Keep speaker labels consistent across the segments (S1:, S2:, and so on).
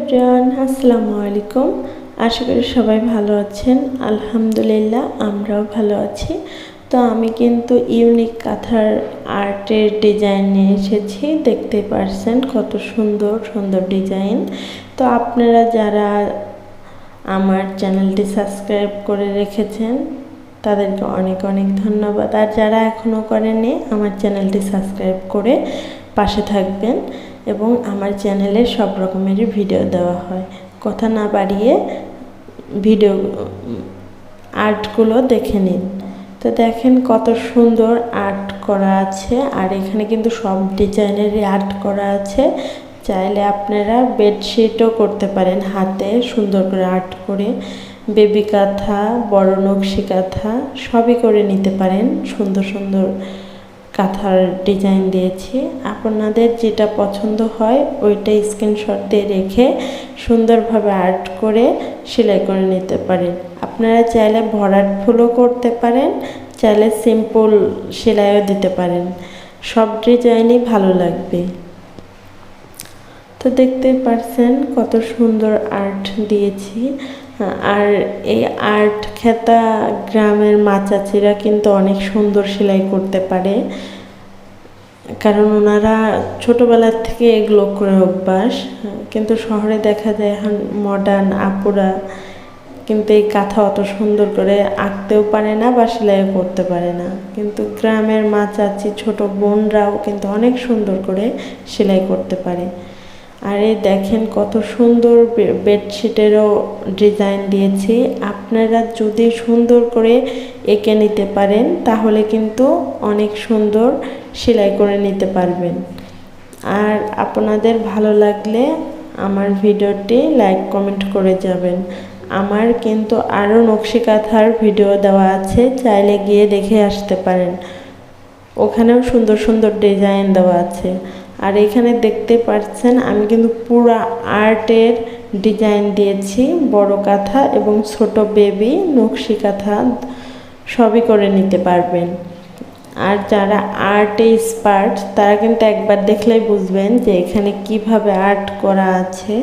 S1: Everyone, আসসালামু আলাইকুম। আশা করি সবাই ভালো আছেন। আলহামদুলিল্লাহ আমরাও ভালো আছি। তো আমি কিন্তু ইউনিক কাঁথার আর্টের ডিজাইন নিয়ে এসেছি। দেখতে পারছেন কত সুন্দর সুন্দর ডিজাইন। তো আপনারা যারা আমার চ্যানেলটি সাবস্ক্রাইব করে রেখেছেন তাদেরকে অনেক অনেক ধন্যবাদ। আর যারা এখনও করেননি আমার চ্যানেলটি সাবস্ক্রাইব করে পাশে থাকবেন এবং আমার চ্যানেলে সব রকমেরই ভিডিও দেওয়া হয়। কথা না বাড়িয়ে ভিডিও আর্টগুলো দেখে নিন। তো দেখেন কত সুন্দর আর্ট করা আছে, আর এখানে কিন্তু সব ডিজাইনেরই আর্ট করা আছে। চাইলে আপনারা বেডশিটও করতে পারেন হাতে সুন্দর করে আর্ট করে। বেবি কাঁথা, বড় নকশি কাঁথা সবই করে নিতে পারেন। সুন্দর সুন্দর কাঁথার ডিজাইন দিয়েছি। আপনাদের যেটা পছন্দ হয় ওইটাই স্ক্রিনশট দিয়ে রেখে সুন্দরভাবে আর্ট করে সেলাই করে নিতে পারেন। আপনারা চাইলে ভরাট ফুলও করতে পারেন, চাইলে সিম্পল সেলাইও দিতে পারেন। সব ডিজাইনই ভালো লাগবে। তো দেখতেই পারছেন কত সুন্দর আর্ট দিয়েছি। আর এই আর্ট খেতা গ্রামের মা চাচিরা কিন্তু অনেক সুন্দর সেলাই করতে পারে, কারণ ওনারা ছোটোবেলার থেকে এগুলো করে অভ্যাস। কিন্তু শহরে দেখা যায় এখন মডার্ন আপুরা কিন্তু এই কাঁথা অত সুন্দর করে আঁকতেও পারে না বা সেলাইও করতে পারে না। কিন্তু গ্রামের মা চাচি ছোটো বোনরাও কিন্তু অনেক সুন্দর করে সেলাই করতে পারে। আর এই দেখেন কত সুন্দর বেডশিটেরও ডিজাইন দিয়েছি। আপনারা যদি সুন্দর করে এঁকে নিতে পারেন তাহলে কিন্তু অনেক সুন্দর সেলাই করে নিতে পারবেন। আর আপনাদের ভালো লাগলে আমার ভিডিওটি লাইক কমেন্ট করে যাবেন। আমার কিন্তু আরও নকশি কাঁথার ভিডিও দেওয়া আছে, চাইলে গিয়ে দেখে আসতে পারেন। ওখানেও সুন্দর সুন্দর ডিজাইন দেওয়া আছে। আর এখানে দেখতে পাচ্ছেন আমি কিন্তু পুরো আর্টের ডিজাইন দিয়েছি। বড় কাঁথা এবং ছোট বেবি নকশি কাঁথা সবই করে নিতে পারবেন। আর যারা আর্টে এক্সপার্ট তারা কিন্তু একবার দেখলেই বুঝবেন যে এখানে কিভাবে আর্ট করা আছে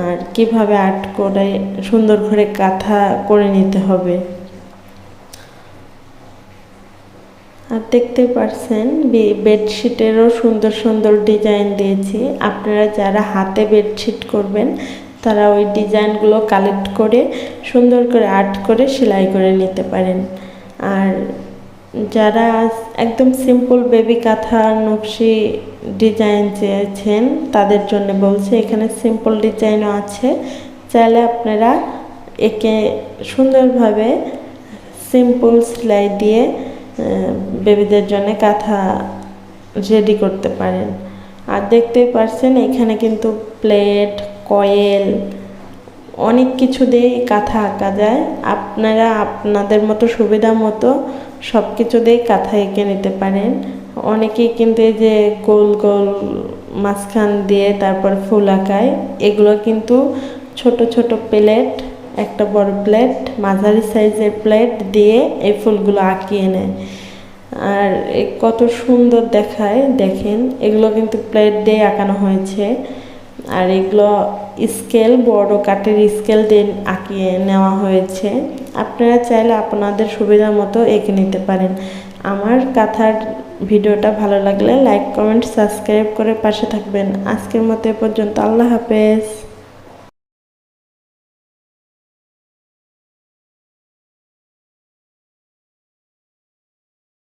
S1: আর কিভাবে আর্ট করে সুন্দর করে কাঁথা করে নিতে হবে। আর দেখতে পারছেন বেডশিটেরও সুন্দর সুন্দর ডিজাইন দিয়েছি। আপনারা যারা হাতে বেডশিট করবেন তারা ওই ডিজাইনগুলো কালেক্ট করে সুন্দর করে আর্ট করে সেলাই করে নিতে পারেন। আর যারা একদম সিম্পল বেবি কাঁথা নকশি ডিজাইন চেয়েছেন তাদের জন্য বলছি, এখানে সিম্পল ডিজাইনও আছে। চাইলে আপনারা একে সুন্দরভাবে সিম্পল সেলাই দিয়ে বেবিদের জন্য কাঁথা রেডি করতে পারেন। আর দেখতেই পারছেন এখানে কিন্তু প্লেট, কয়েল অনেক কিছু দিয়ে কাঁথা আঁকা যায়। আপনারা আপনাদের মতো সুবিধা মতো সব কিছু দিয়ে কাঁথা এঁকে নিতে পারেন। অনেকেই কিন্তু এই যে গোল গোল মাঝখান দিয়ে তারপর ফুল আঁকায়, এগুলো কিন্তু ছোট ছোট প্লেট, একটা বড় প্লেট, মাঝারি সাইজের প্লেট দিয়ে এই ফুলগুলো আঁকিয়ে নেয়। আর কত সুন্দর দেখায় দেখেন। এগুলো কিন্তু প্লেট দিয়ে আঁকানো হয়েছে। আর এগুলো স্কেল, বড় কাঠের স্কেল দিয়ে আঁকিয়ে নেওয়া হয়েছে। আপনারা চাইলে আপনাদের সুবিধা মতো এঁকে নিতে পারেন। আমার কাঁথার ভিডিওটা ভালো লাগলে লাইক কমেন্ট সাবস্ক্রাইব করে পাশে থাকবেন। আজকের মতো এ পর্যন্ত। আল্লাহ হাফেজ।